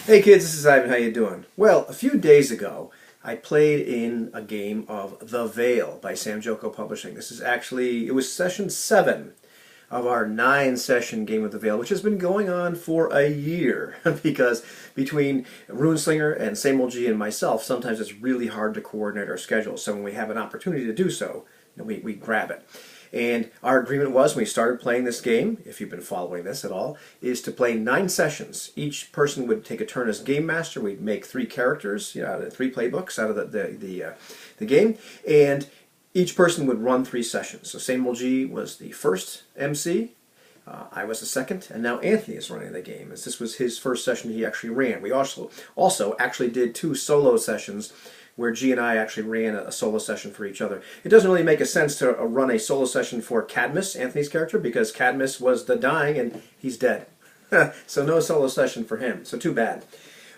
Hey kids, this is Ivan. How you doing? Well, a few days ago, I played in a game of The Veil by Sam Joko Publishing. It was session 7 of our 9-session game of The Veil, which has been going on for a year because between Runeslinger and Samel and myself, sometimes it's really hard to coordinate our schedules. So when we have an opportunity to do so, we grab it. And our agreement was, when we started playing this game, if you've been following this at all, is to play 9 sessions. Each person would take a turn as game master. We'd make 3 characters, 3 playbooks out of the game, and each person would run 3 sessions. So Samuel G was the first MC, I was the second, and now Anthony is running the game. As this was his first session he actually ran. We also actually did 2 solo sessions where G and I actually ran a solo session for each other. It doesn't really make a sense to run a solo session for Cadmus, Anthony's character, because Cadmus was the dying and he's dead. So no solo session for him, so too bad.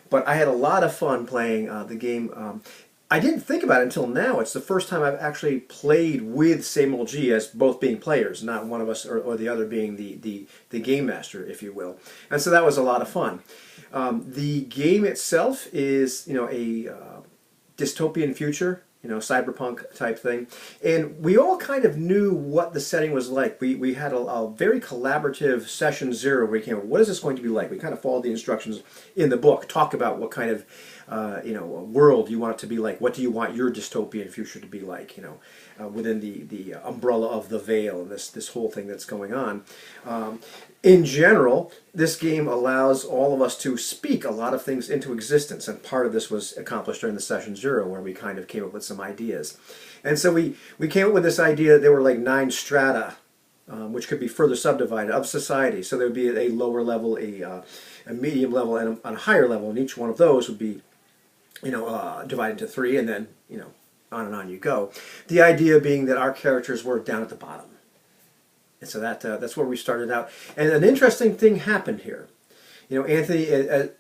But I had a lot of fun playing the game. I didn't think about it until now. It's the first time I've actually played with Samuel G as both being players, not one of us or the other being the game master, if you will. And so that was a lot of fun. The game itself is, a dystopian future, cyberpunk type thing, and we all kind of knew what the setting was like. We had a very collaborative session 0 where we came up, what is this going to be like? We kind of followed the instructions in the book, talk about what kind of world you want it to be like. What do you want your dystopian future to be like? Within the umbrella of the Veil and this whole thing that's going on. In general, this game allows all of us to speak a lot of things into existence, and part of this was accomplished during the session 0 where we kind of came up with some ideas. And so we came up with this idea that there were like 9 strata, which could be further subdivided, of society. So there would be a lower level, a medium level, and a higher level, and each one of those would be divided into 3, and then on and on you go. The idea being that our characters were down at the bottom. And so that's where we started out. And an interesting thing happened here. Anthony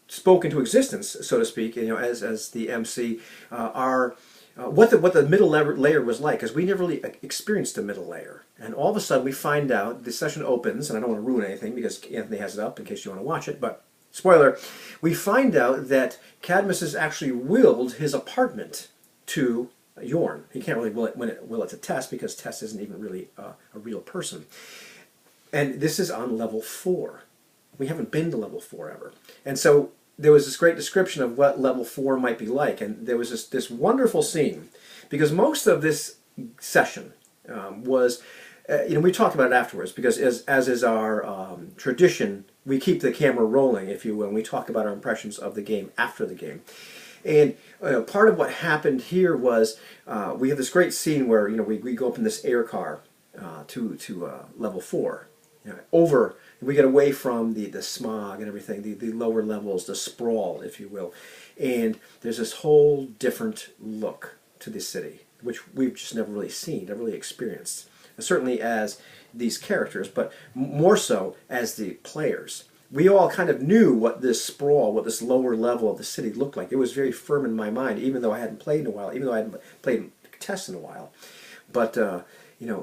spoke into existence, so to speak, as the MC, what the middle layer was like, because we never really experienced the middle layer. And all of a sudden we find out, the session opens, and I don't want to ruin anything because Anthony has it up in case you want to watch it, but spoiler, we find out that Cadmus has actually willed his apartment to Yorn. He can't really will it to Tess, because Tess isn't even really a real person. And this is on level 4. We haven't been to level 4 ever. And so there was this great description of what level 4 might be like, and there was this wonderful scene, because most of this session was, we talked about it afterwards, because as is our tradition, we keep the camera rolling, if you will, and we talk about our impressions of the game after the game. And part of what happened here was we have this great scene where we go up in this air car to level 4. We get away from the smog and everything, the lower levels, the sprawl, if you will, and there's this whole different look to the city, which we've just never really seen, never really experienced. And certainly as these characters, but more so as the players. We all kind of knew what this sprawl, what this lower level of the city looked like. It was very firm in my mind, even though I hadn't played in a while, even though I hadn't played Tess in a while. But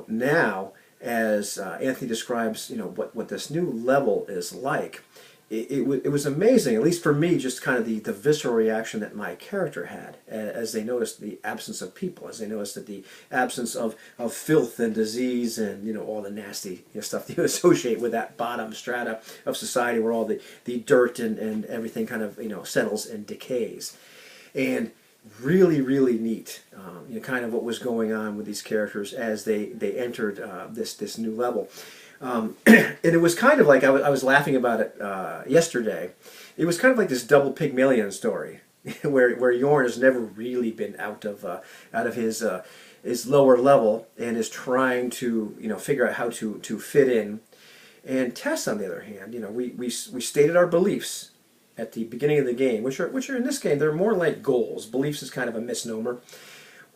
now, as Anthony describes, what this new level is like, it was amazing, at least for me, just kind of the visceral reaction that my character had as they noticed the absence of people, as they noticed that the absence of filth and disease and all the nasty stuff that you associate with that bottom strata of society, where all the dirt and everything kind of settles and decays. And really, really neat, kind of what was going on with these characters as they entered this new level. And it was kind of like, I was laughing about it yesterday. It was kind of like this double Pygmalion story, where Yorn has never really been out of his lower level and is trying to figure out how to fit in. And Tess, on the other hand, we stated our beliefs at the beginning of the game, which are in this game, they're more like goals. Beliefs is kind of a misnomer,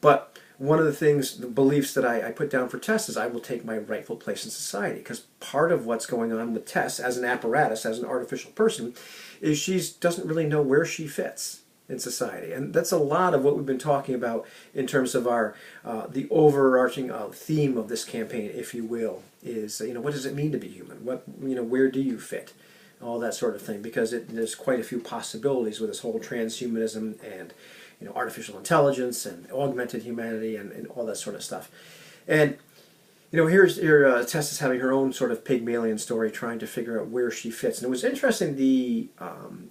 but one of the beliefs that I put down for Tess is I will take my rightful place in society, because part of what's going on with Tess as an apparatus, as an artificial person, is she doesn't really know where she fits in society. And that's a lot of what we've been talking about in terms of our the overarching theme of this campaign, if you will, is what does it mean to be human? Where do you fit? all that sort of thing, because there's quite a few possibilities with this whole transhumanism and artificial intelligence and augmented humanity and all that sort of stuff. And here Tess is having her own sort of Pygmalion story, trying to figure out where she fits. And it was interesting, the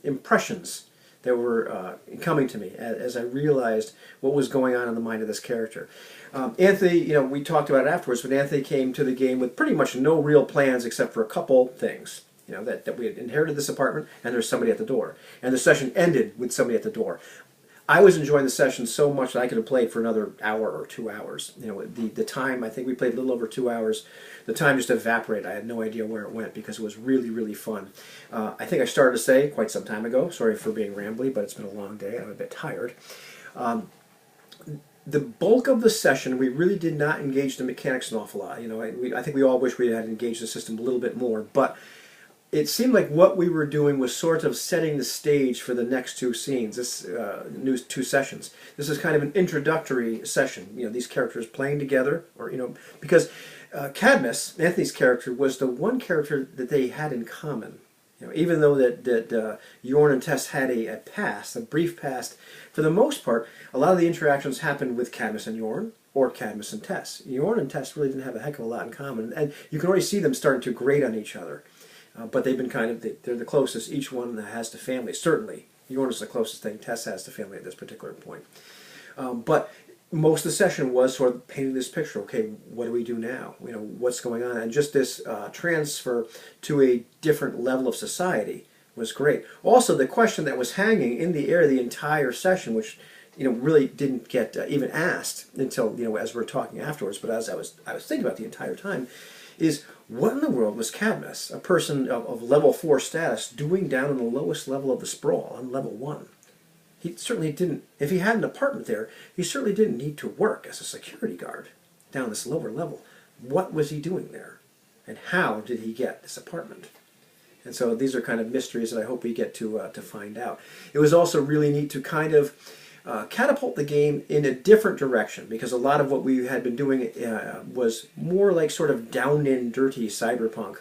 impressions that were coming to me as I realized what was going on in the mind of this character. Anthony, we talked about it afterwards, but Anthony came to the game with pretty much no real plans except for a couple things. That we had inherited this apartment and there's somebody at the door. And the session ended with somebody at the door. I was enjoying the session so much that I could have played for another hour or 2 hours. The time, I think we played a little over 2 hours. The time just evaporated. I had no idea where it went because it was really, really fun. I think I started to say quite some time ago, sorry for being rambly, but it's been a long day. I'm a bit tired. The bulk of the session, we really did not engage the mechanics an awful lot. I think we all wish we had engaged the system a little bit more, but it seemed like what we were doing was sort of setting the stage for the next two scenes, new two sessions. This is kind of an introductory session. These characters playing together, because Cadmus, Anthony's character, was the one character that they had in common. Even though that Yorn and Tess had a past, a brief past, for the most part, a lot of the interactions happened with Cadmus and Yorn, or Cadmus and Tess. Yorn and Tess really didn't have a heck of a lot in common, and you can already see them starting to grate on each other. But they've been they're the closest each one has to family. Certainly, Yorn is the closest thing Tess has to family at this particular point. But most of the session was sort of painting this picture. Okay, what do we do now? What's going on? And just this transfer to a different level of society was great. Also, the question that was hanging in the air the entire session, which really didn't get even asked until as we're talking afterwards, but as I was thinking about the entire time, is what in the world was Cadmus, a person of level 4 status, doing down on the lowest level of the sprawl, on level 1? He certainly didn't, if he had an apartment there, he certainly didn't need to work as a security guard down this lower level. What was he doing there? And how did he get this apartment? And so these are kind of mysteries that I hope we get to find out. It was also really neat to kind of catapult the game in a different direction, because a lot of what we had been doing was more like sort of down in dirty cyberpunk,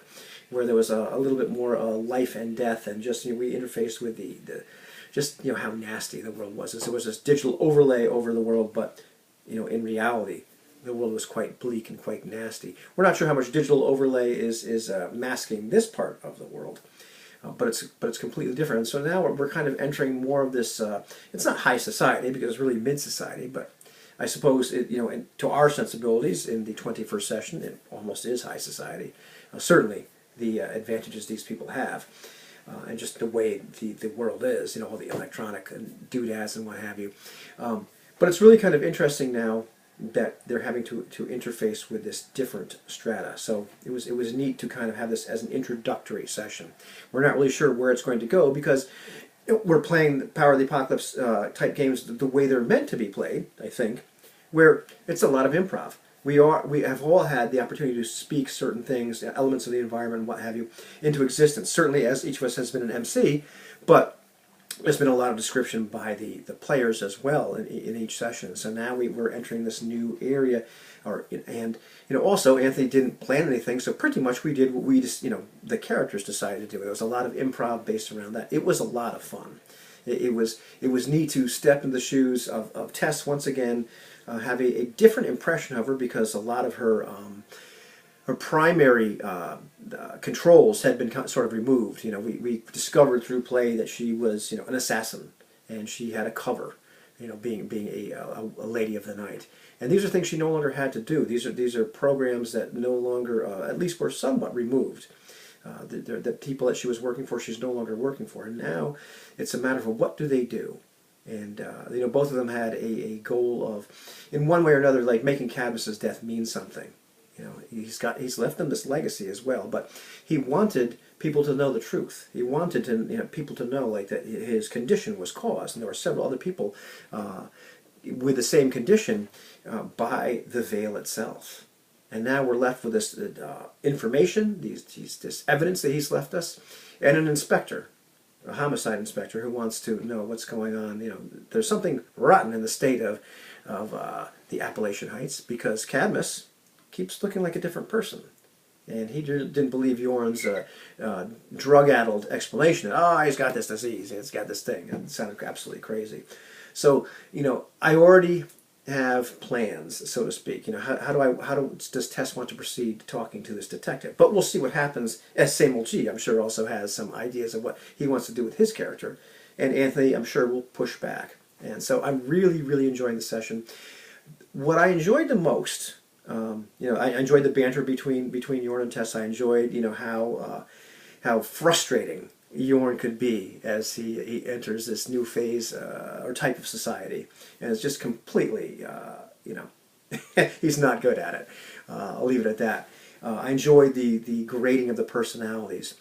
where there was a little bit more life and death, and just we interfaced with the just how nasty the world was. So it was this digital overlay over the world, but in reality the world was quite bleak and quite nasty. We're not sure how much digital overlay is masking this part of the world. But it's completely different. And so now we're kind of entering more of this. It's not high society because it's really mid society, but I suppose to our sensibilities in the 21st session, it almost is high society. Certainly, the advantages these people have, and just the way the world is. All the electronic and doodads and what have you. But it's really kind of interesting now that they're having to interface with this different strata. So it was neat to kind of have this as an introductory session. We're not really sure where it's going to go because we're playing Power of the Apocalypse type games the way they're meant to be played, I think, where it's a lot of improv. We have all had the opportunity to speak certain things, elements of the environment and what have you, into existence. Certainly, as each of us has been an MC, but there's been a lot of description by the players as well in each session. So now we're entering this new area, and also Anthony didn't plan anything, so pretty much we did what we just the characters decided to do. There was a lot of improv based around that. It was a lot of fun. It was neat to step in the shoes of Tess once again, have a different impression of her, because a lot of her primary controls had been sort of removed. We discovered through play that she was an assassin, and she had a cover, being a lady of the night. And these are things she no longer had to do. These are programs that no longer, at least were somewhat removed. The people that she was working for, she's no longer working for. And now it's a matter of what do they do. And both of them had a goal of, in one way or another, like making Cadmus's death mean something. He's left them this legacy as well, but he wanted people to know the truth. He wanted people to know that his condition was caused, and there were several other people with the same condition by the veil itself. And now we're left with this information, this evidence that he's left us, and an inspector, a homicide inspector, who wants to know what's going on. There's something rotten in the state of the Appalachian Heights, because Cadmus keeps looking like a different person. And he didn't believe Jorn's drug-addled explanation. Oh, he's got this disease. He's got this thing. And it sounded absolutely crazy. So, I already have plans, so to speak. How does Tess want to proceed talking to this detective? But we'll see what happens. As Samuel G, I'm sure, also has some ideas of what he wants to do with his character. And Anthony, I'm sure, will push back. And so I'm really, really enjoying the session. What I enjoyed the most, I enjoyed the banter between Jorn and Tess. I enjoyed, how frustrating Jorn could be as he enters this new phase or type of society, and it's just completely, he's not good at it. I'll leave it at that. I enjoyed the grading of the personalities.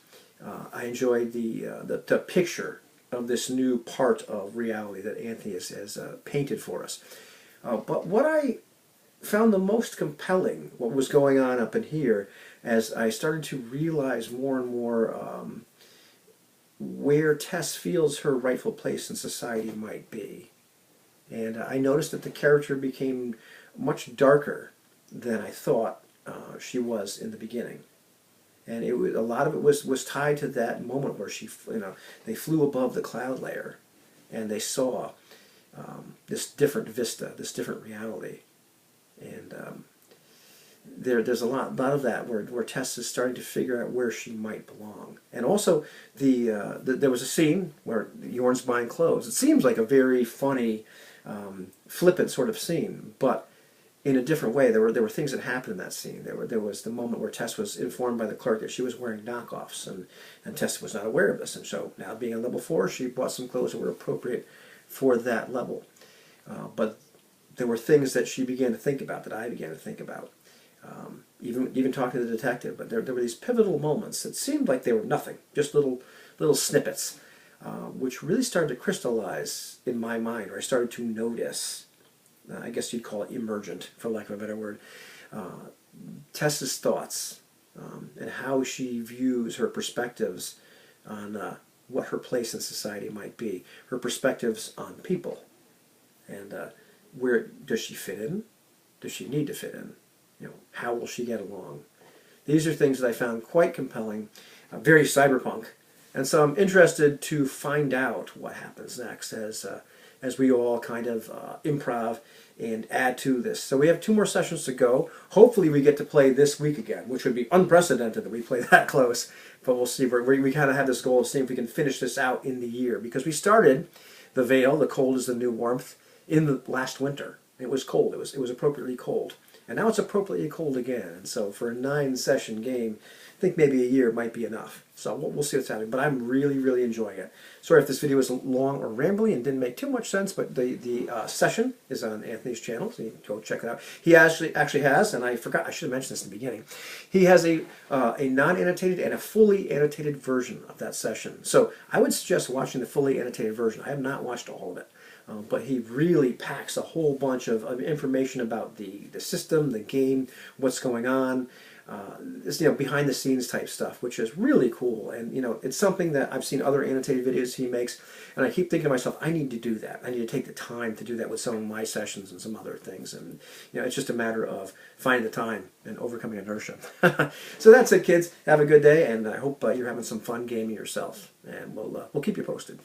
I enjoyed the picture of this new part of reality that Anthony has painted for us. But what I found the most compelling, what was going on up in here, as I started to realize more and more where Tess feels her rightful place in society might be. And I noticed that the character became much darker than I thought she was in the beginning. And a lot of it was tied to that moment where they flew above the cloud layer and they saw this different vista, this different reality. And there's a lot of that where Tess is starting to figure out where she might belong. And also, there was a scene where Jorn's buying clothes. It seems like a very funny, flippant sort of scene, but in a different way. There were things that happened in that scene. There was the moment where Tess was informed by the clerk that she was wearing knockoffs, and Tess was not aware of this. And so now, being on level 4, she bought some clothes that were appropriate for that level. But there were things that she began to think about, that I began to think about. Even talking to the detective, but there were these pivotal moments that seemed like they were nothing, just little snippets, which really started to crystallize in my mind, or I started to notice, I guess you'd call it emergent, for lack of a better word, Tess's thoughts, and how she views her perspectives on what her place in society might be, her perspectives on people, and where does she fit in? Does she need to fit in? How will she get along? These are things that I found quite compelling, very cyberpunk, and so I'm interested to find out what happens next as we all kind of improv and add to this. So we have 2 more sessions to go. Hopefully we get to play this week again, which would be unprecedented that we play that close, but we'll see. We kind of have this goal of seeing if we can finish this out in the year, because we started The Veil, The Cold is the New Warmth, in the last winter. It was cold. It was appropriately cold. And now it's appropriately cold again. And so for a 9-session game, I think maybe a year might be enough. So we'll see what's happening. But I'm really, really enjoying it. Sorry if this video was long or rambly and didn't make too much sense, but the session is on Anthony's channel, so you can go check it out. He actually has, and I forgot, I should have mentioned this in the beginning, he has a non-annotated and a fully annotated version of that session. So I would suggest watching the fully annotated version. I have not watched all of it. But he really packs a whole bunch of information about the system, the game, what's going on, this, behind the scenes type stuff, which is really cool. And it's something that I've seen other annotated videos he makes, and I keep thinking to myself, I need to do that. I need to take the time to do that with some of my sessions and some other things. And it's just a matter of finding the time and overcoming inertia. So that's it, kids. Have a good day, and I hope you're having some fun gaming yourself. And we'll keep you posted.